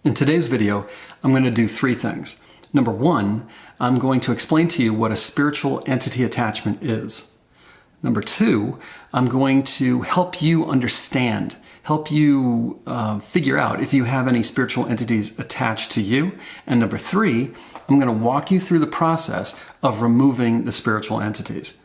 In today's video, I'm going to do three things. Number one, I'm going to explain to you what a spiritual entity attachment is. Number two, I'm going to help you understand, help you figure out if you have any spiritual entities attached to you. And number three, I'm going to walk you through the process of removing the spiritual entities.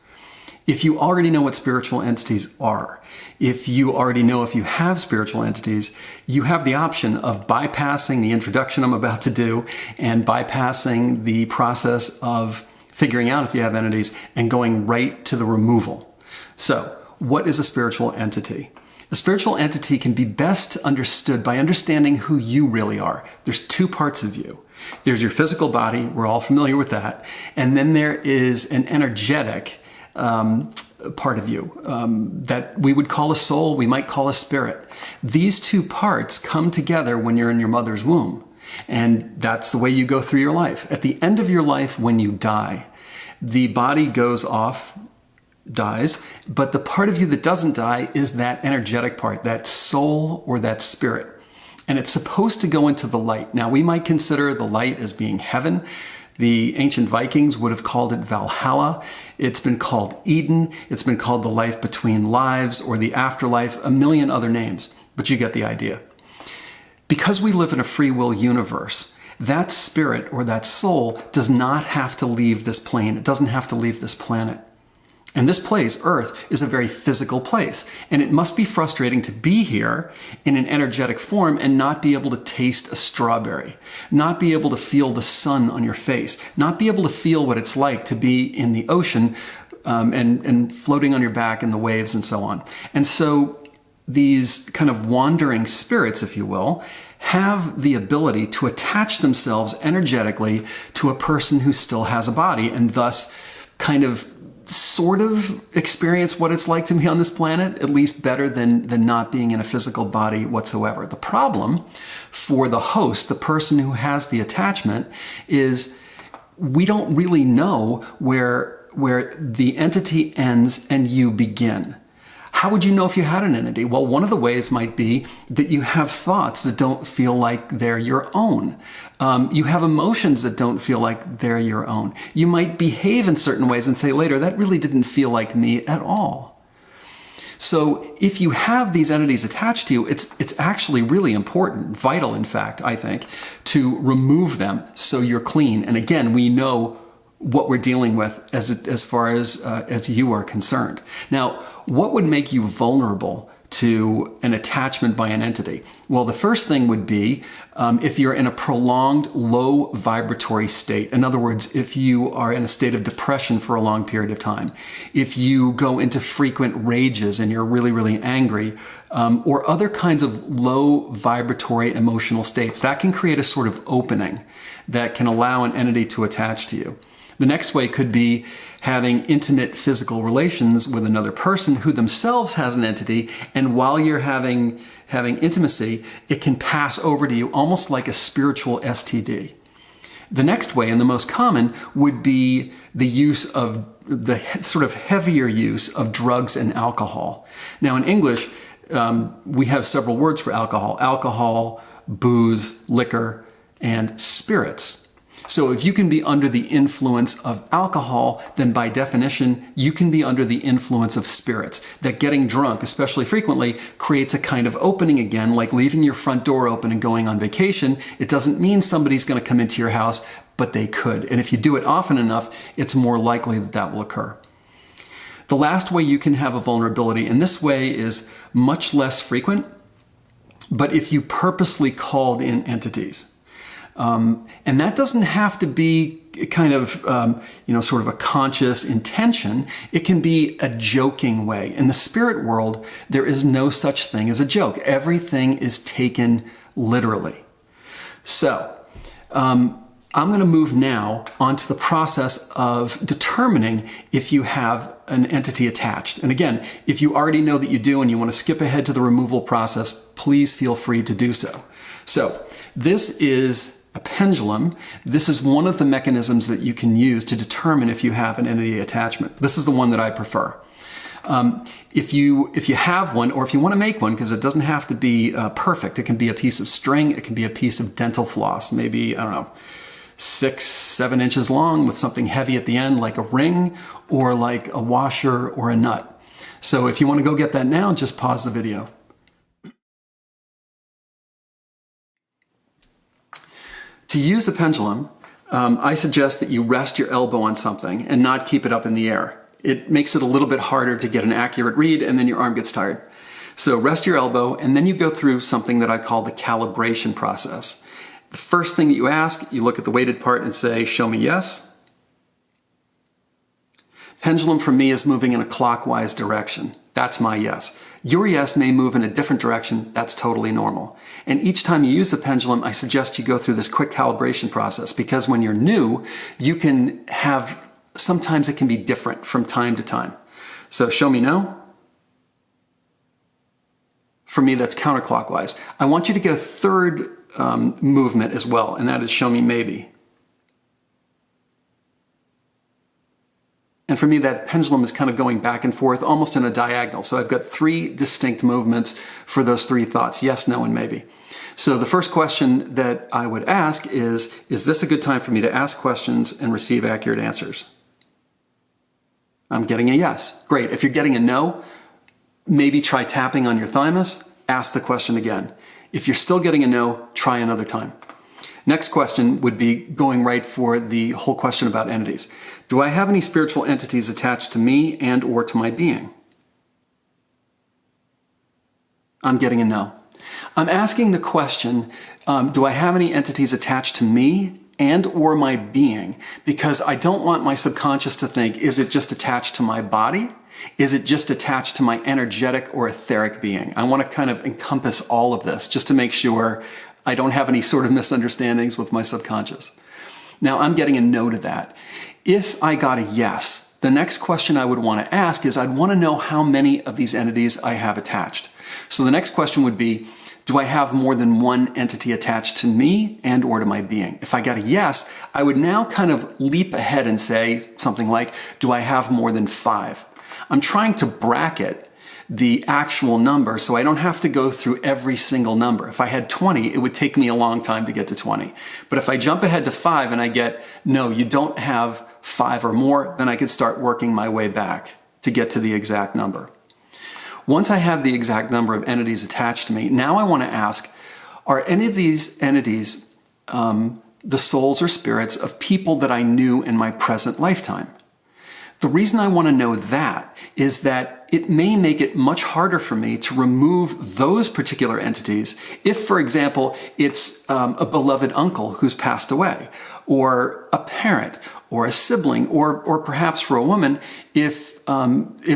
If you already know what spiritual entities are, if you already know if you have spiritual entities, you have the option of bypassing the introduction I'm about to do and bypassing the process of figuring out if you have entities and going right to the removal. So, what is a spiritual entity? A spiritual entity can be best understood by understanding who you really are. There's two parts of you. There's your physical body, we're all familiar with that, and then there is an energetic part of you that we would call a soul, we might call a spirit. These two parts come together when you're in your mother's womb. And that's the way you go through your life. At the end of your life, when you die, the body goes off, dies, but the part of you that doesn't die is that energetic part, that soul or that spirit. And it's supposed to go into the light. Now, we might consider the light as being heaven. The ancient Vikings would have called it Valhalla. It's been called Eden. It's been called the life between lives or the afterlife, a million other names, but you get the idea. Because we live in a free will universe, that spirit or that soul does not have to leave this plane. It doesn't have to leave this planet. And this place, Earth, is a very physical place. And it must be frustrating to be here in an energetic form and not be able to taste a strawberry, not be able to feel the sun on your face, not be able to feel what it's like to be in the ocean and floating on your back in the waves and so on. And so these kind of wandering spirits, if you will, have the ability to attach themselves energetically to a person who still has a body and thus kind of sort of experience what it's like to be on this planet, at least better than not being in a physical body whatsoever. The problem for the host, the person who has the attachment, is we don't really know where the entity ends and you begin. How would you know if you had an entity? Well, one of the ways might be that you have thoughts that don't feel like they're your own. You have emotions that don't feel like they're your own. You might behave in certain ways and say later, that really didn't feel like me at all. So if you have these entities attached to you, it's actually really important, vital in fact, I think, to remove them so you're clean. And again, we know what we're dealing with as far as you are concerned. Now, what would make you vulnerable to an attachment by an entity? Well, the first thing would be if you're in a prolonged low vibratory state. In other words, if you are in a state of depression for a long period of time, if you go into frequent rages and you're really, really angry, or other kinds of low vibratory emotional states, that can create a sort of opening that can allow an entity to attach to you. The next way could be having intimate physical relations with another person who themselves has an entity, and while you're having intimacy, it can pass over to you almost like a spiritual STD. The next way, and the most common, would be the use of the sort of heavier use of drugs and alcohol. Now in English, we have several words for alcohol: alcohol, booze, liquor, and spirits. So if you can be under the influence of alcohol, then by definition, you can be under the influence of spirits. That getting drunk, especially frequently, creates a kind of opening again, like leaving your front door open and going on vacation. It doesn't mean somebody's going to come into your house, but they could. And if you do it often enough, it's more likely that that will occur. The last way you can have a vulnerability, and this way is much less frequent, but if you purposely called in entities. And that doesn't have to be kind of, sort of a conscious intention. It can be a joking way. In the spirit world, there is no such thing as a joke. Everything is taken literally. So, I'm going to move now onto the process of determining if you have an entity attached. And again, if you already know that you do and you want to skip ahead to the removal process, please feel free to do so. So, this is a pendulum. This is one of the mechanisms that you can use to determine if you have an entity attachment. This is the one that I prefer. If you have one, or if you want to make one, because it doesn't have to be perfect, it can be a piece of string, it can be a piece of dental floss, maybe, I don't know, 6-7 inches long with something heavy at the end like a ring or like a washer or a nut. So if you want to go get that now, just pause the video. To use a pendulum, I suggest that you rest your elbow on something and not keep it up in the air. It makes it a little bit harder to get an accurate read, and then your arm gets tired. So rest your elbow, and then you go through something that I call the calibration process. The first thing that you ask, you look at the weighted part and say, show me yes. Pendulum for me is moving in a clockwise direction. That's my yes. Your yes may move in a different direction. That's totally normal. And each time you use the pendulum, I suggest you go through this quick calibration process, because when you're new, you can have, sometimes it can be different from time to time. So show me no. For me, that's counterclockwise. I want you to get a third movement as well, and that is show me maybe. And for me, that pendulum is kind of going back and forth, almost in a diagonal. So I've got 3 distinct movements for those 3 thoughts, yes, no, and maybe. So the first question that I would ask is this a good time for me to ask questions and receive accurate answers? I'm getting a yes. Great. If you're getting a no, maybe try tapping on your thymus, ask the question again. If you're still getting a no, try another time. Next question would be going right for the whole question about entities. Do I have any spiritual entities attached to me and or to my being? I'm getting a no. I'm asking the question, do I have any entities attached to me and or my being? Because I don't want my subconscious to think, is it just attached to my body? Is it just attached to my energetic or etheric being? I want to kind of encompass all of this just to make sure I don't have any sort of misunderstandings with my subconscious. Now, I'm getting a no to that. If I got a yes, the next question I would want to ask is I'd want to know how many of these entities I have attached. So the next question would be, do I have more than one entity attached to me and or to my being? If I got a yes, I would now kind of leap ahead and say something like, do I have more than 5? I'm trying to bracket the actual number so I don't have to go through every single number. If I had 20, it would take me a long time to get to 20. But if I jump ahead to 5 and I get, no, you don't have 5 or more, then I could start working my way back to get to the exact number. Once I have the exact number of entities attached to me, now I want to ask, are any of these entities the souls or spirits of people that I knew in my present lifetime? The reason I want to know that is that it may make it much harder for me to remove those particular entities if, for example, it's a beloved uncle who's passed away, or a parent, or a sibling, or perhaps for a woman, if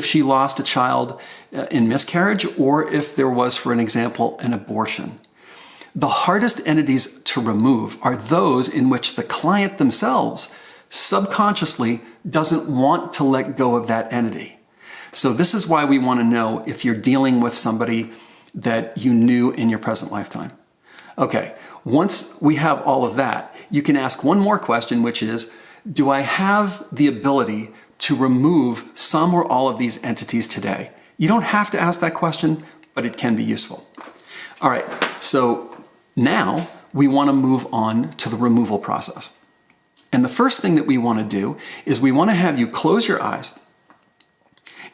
she lost a child in miscarriage, or if there was, for an example, an abortion. The hardest entities to remove are those in which the client themselves subconsciously doesn't want to let go of that entity. So this is why we want to know if you're dealing with somebody that you knew in your present lifetime. Okay, once we have all of that, you can ask one more question, which is, do I have the ability to remove some or all of these entities today? You don't have to ask that question, but it can be useful. All right, so now we want to move on to the removal process. And the first thing that we want to do is we want to have you close your eyes,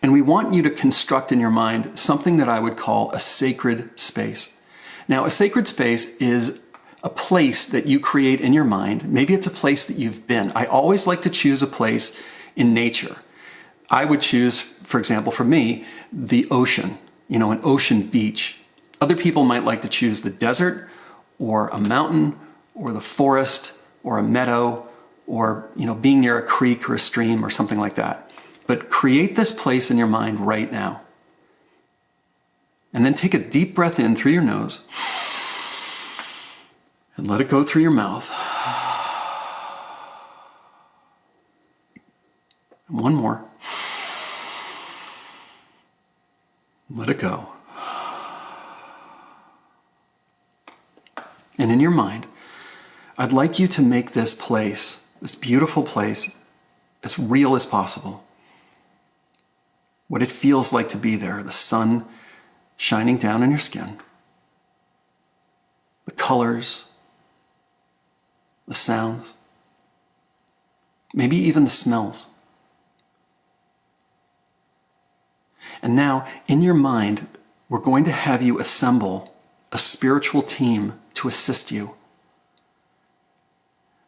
and we want you to construct in your mind something that I would call a sacred space. Now, a sacred space is a place that you create in your mind. Maybe it's a place that you've been. I always like to choose a place in nature. I would choose, for example, for me, the ocean, an ocean beach. Other people might like to choose the desert, or a mountain, or the forest, or a meadow, or being near a creek or a stream or something like that. But create this place in your mind right now. And then take a deep breath in through your nose and let it go through your mouth. And one more. Let it go. And in your mind, I'd like you to make this place, this beautiful place, as real as possible. what it feels like to be there, the sun shining down on your skin, the colors, the sounds, maybe even the smells. And now, in your mind, we're going to have you assemble a spiritual team to assist you.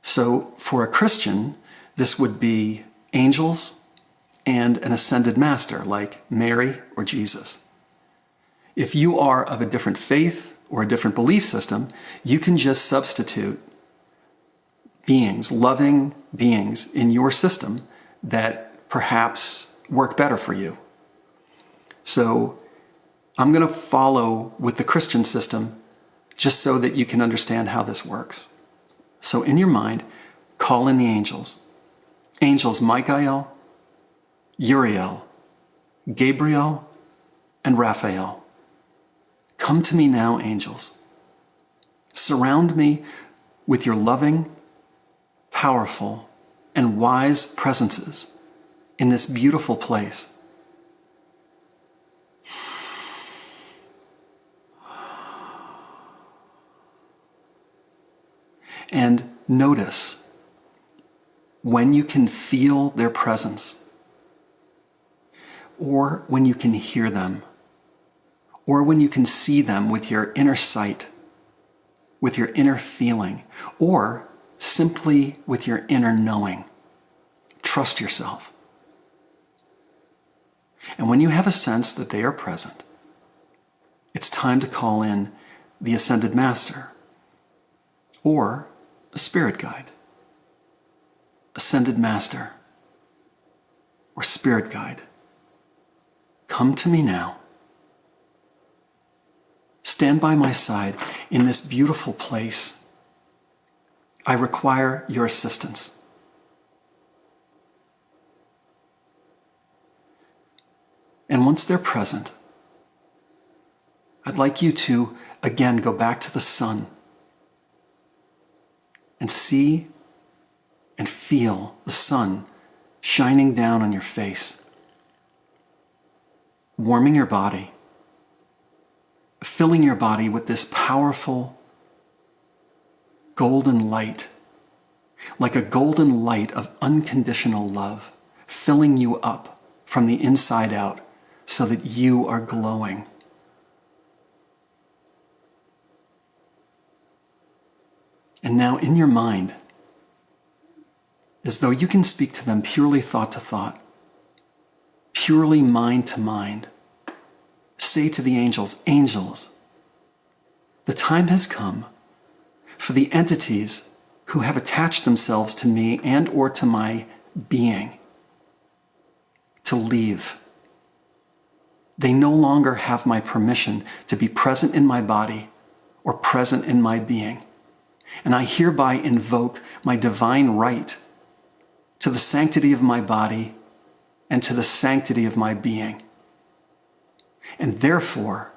So, for a Christian, this would be angels and an ascended master like Mary or Jesus. If you are of a different faith or a different belief system, you can just substitute beings, loving beings in your system that perhaps work better for you. So I'm going to follow with the Christian system just so that you can understand how this works. So in your mind, call in the angels. Angels Michael, Uriel, Gabriel, and Raphael. Come to me now, angels. Surround me with your loving, powerful, and wise presences in this beautiful place. And notice when you can feel their presence, or when you can hear them, or when you can see them with your inner sight, with your inner feeling, or simply with your inner knowing. Trust yourself. And when you have a sense that they are present, it's time to call in the Ascended Master or a spirit guide. Ascended Master or spirit guide, come to me now. Stand by my side in this beautiful place. I require your assistance. And once they're present, I'd like you to again go back to the sun and see and feel the sun shining down on your face, warming your body, filling your body with this powerful golden light, like a golden light of unconditional love, filling you up from the inside out so that you are glowing. And now in your mind, as though you can speak to them purely thought to thought, purely mind to mind, say to the angels, angels, the time has come for the entities who have attached themselves to me and or to my being to leave. They no longer have my permission to be present in my body or present in my being. And I hereby invoke my divine right to the sanctity of my body and to the sanctity of my being. And therefore,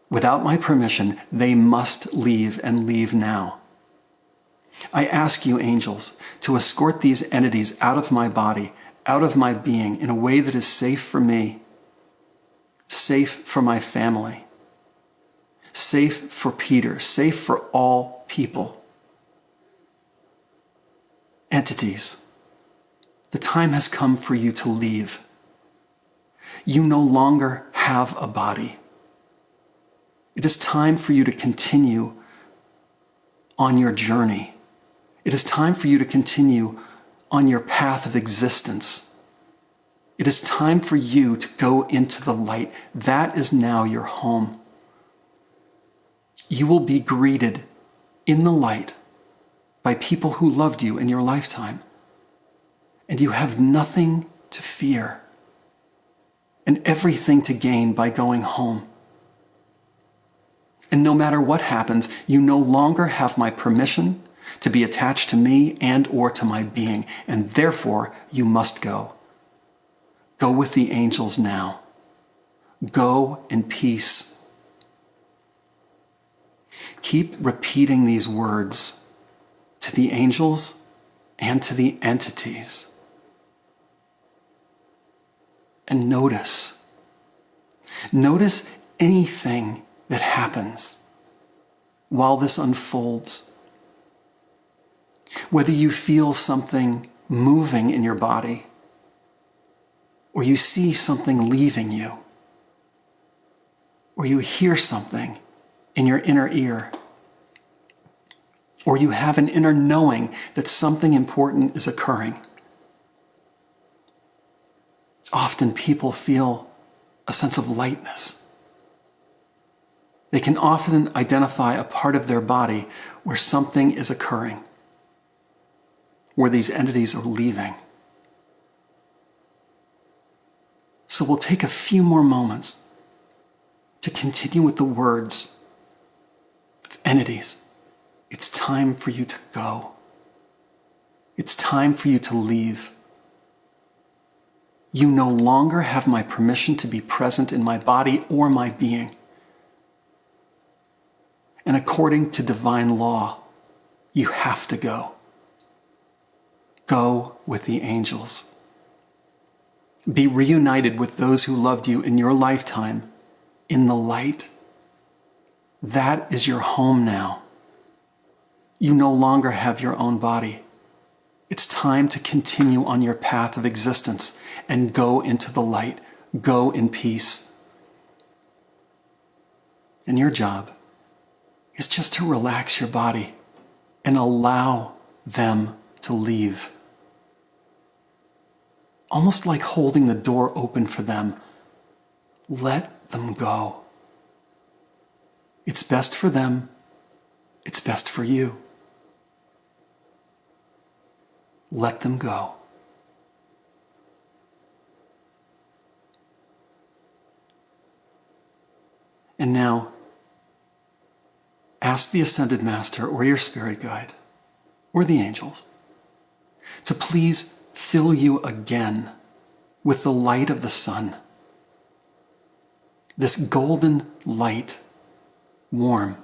without my permission, they must leave and leave now. I ask you, angels, to escort these entities out of my body, out of my being, in a way that is safe for me, safe for my family, safe for Peter, safe for all people. Entities, the time has come for you to leave. You no longer have a body. It is time for you to continue on your journey. It is time for you to continue on your path of existence. It is time for you to go into the light. That is now your home. You will be greeted in the light by people who loved you in your lifetime. And you have nothing to fear and everything to gain by going home. And no matter what happens, you no longer have my permission to be attached to me and or to my being, and therefore you must go. Go with the angels now. Go in peace. Keep repeating these words to the angels and to the entities. and notice. Notice anything that happens while this unfolds. Whether you feel something moving in your body, or you see something leaving you, or you hear something in your inner ear, or you have an inner knowing that something important is occurring. Often people feel a sense of lightness. They can often identify a part of their body where something is occurring, where these entities are leaving. So we'll take a few more moments to continue with the words of entities. It's time for you to go. It's time for you to leave. You no longer have my permission to be present in my body or my being. And according to divine law, you have to go. Go with the angels. Be reunited with those who loved you in your lifetime in the light. That is your home now. You no longer have your own body. It's time to continue on your path of existence and go into the light. Go in peace. And your job is just to relax your body and allow them to leave. Almost like holding the door open for them. Let them go. It's best for them. It's best for you. Let them go. And now, ask the Ascended Master or your spirit guide or the angels to please fill you again with the light of the sun. This golden light, warm,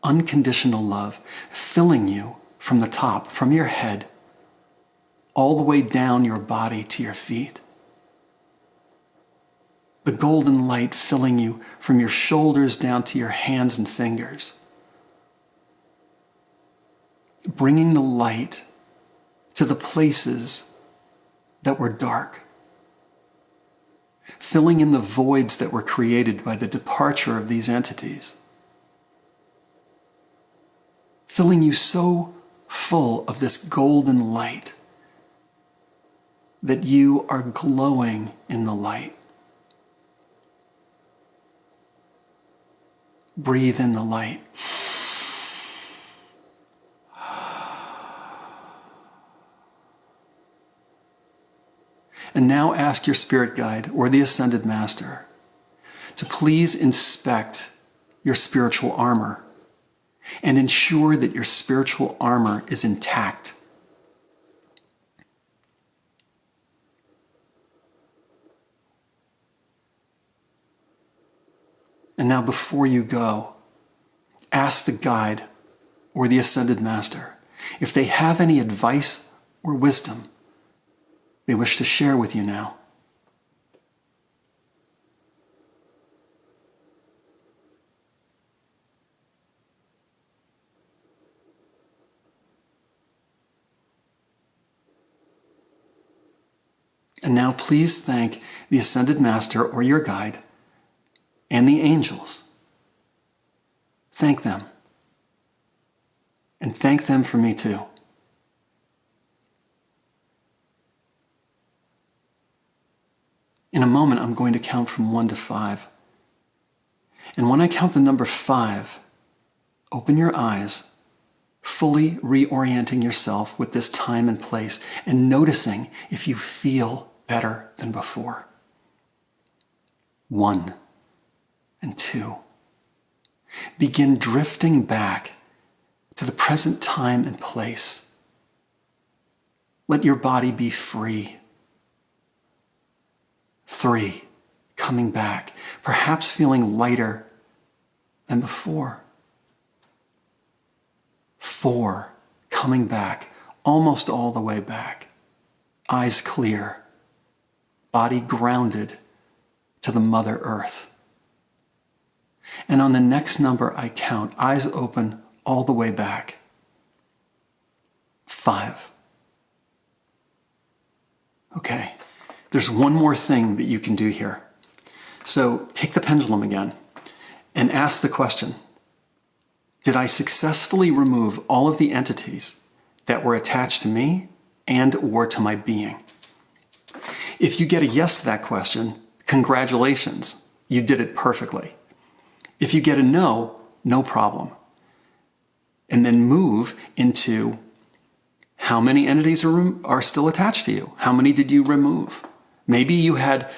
unconditional love, filling you from the top, from your head, all the way down your body to your feet. The golden light filling you from your shoulders down to your hands and fingers. Bringing the light to the places that were dark. Filling in the voids that were created by the departure of these entities. Filling you so full of this golden light that you are glowing in the light. Breathe in the light. And now ask your spirit guide or the Ascended Master to please inspect your spiritual armor and ensure that your spiritual armor is intact. And now before you go, ask the guide or the Ascended Master if they have any advice or wisdom they wish to share with you now. And now please thank the Ascended Master or your guide and the angels. Thank them. And thank them for me too. In a moment, I'm going to count from 1 to 5. And when I count the number 5, open your eyes, fully reorienting yourself with this time and place and noticing if you feel better than before. 1 and 2. Begin drifting back to the present time and place. Let your body be free. 3, coming back, perhaps feeling lighter than before. 4, coming back, almost all the way back, eyes clear. body grounded to the Mother Earth. And on the next number I count, eyes open all the way back. 5. Okay, there's one more thing that you can do here. So take the pendulum again and ask the question, did I successfully remove all of the entities that were attached to me and or to my being? If you get a yes to that question, congratulations, you did it perfectly. If you get a no, no problem. And then move into how many entities are still attached to you? How many did you remove? Maybe you had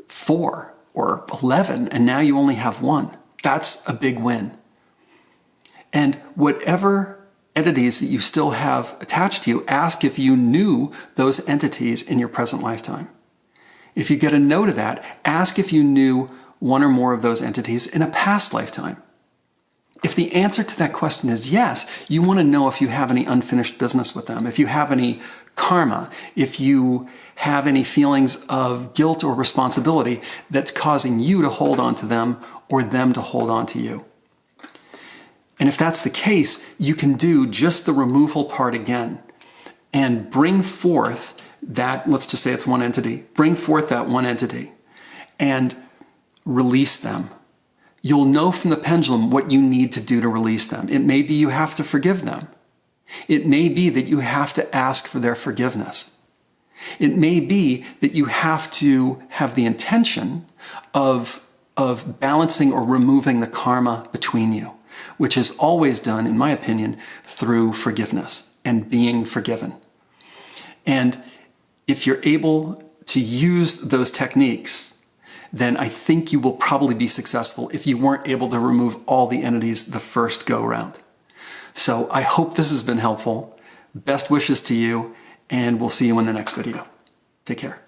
4 or 11 and now you only have 1. That's a big win. And whatever entities that you still have attached to you, ask if you knew those entities in your present lifetime. If you get a no to that, ask if you knew one or more of those entities in a past lifetime. If the answer to that question is yes, you want to know if you have any unfinished business with them, if you have any karma, if you have any feelings of guilt or responsibility that's causing you to hold on to them or them to hold on to you. And if that's the case, you can do just the removal part again and bring forth that, let's just say it's one entity, bring forth that one entity and release them. You'll know from the pendulum what you need to do to release them. It may be you have to forgive them. It may be that you have to ask for their forgiveness. It may be that you have to have the intention of balancing or removing the karma between you, which is always done, in my opinion, through forgiveness and being forgiven. And if you're able to use those techniques, then I think you will probably be successful if you weren't able to remove all the entities the first go round. So I hope this has been helpful. Best wishes to you, and we'll see you in the next video. Take care.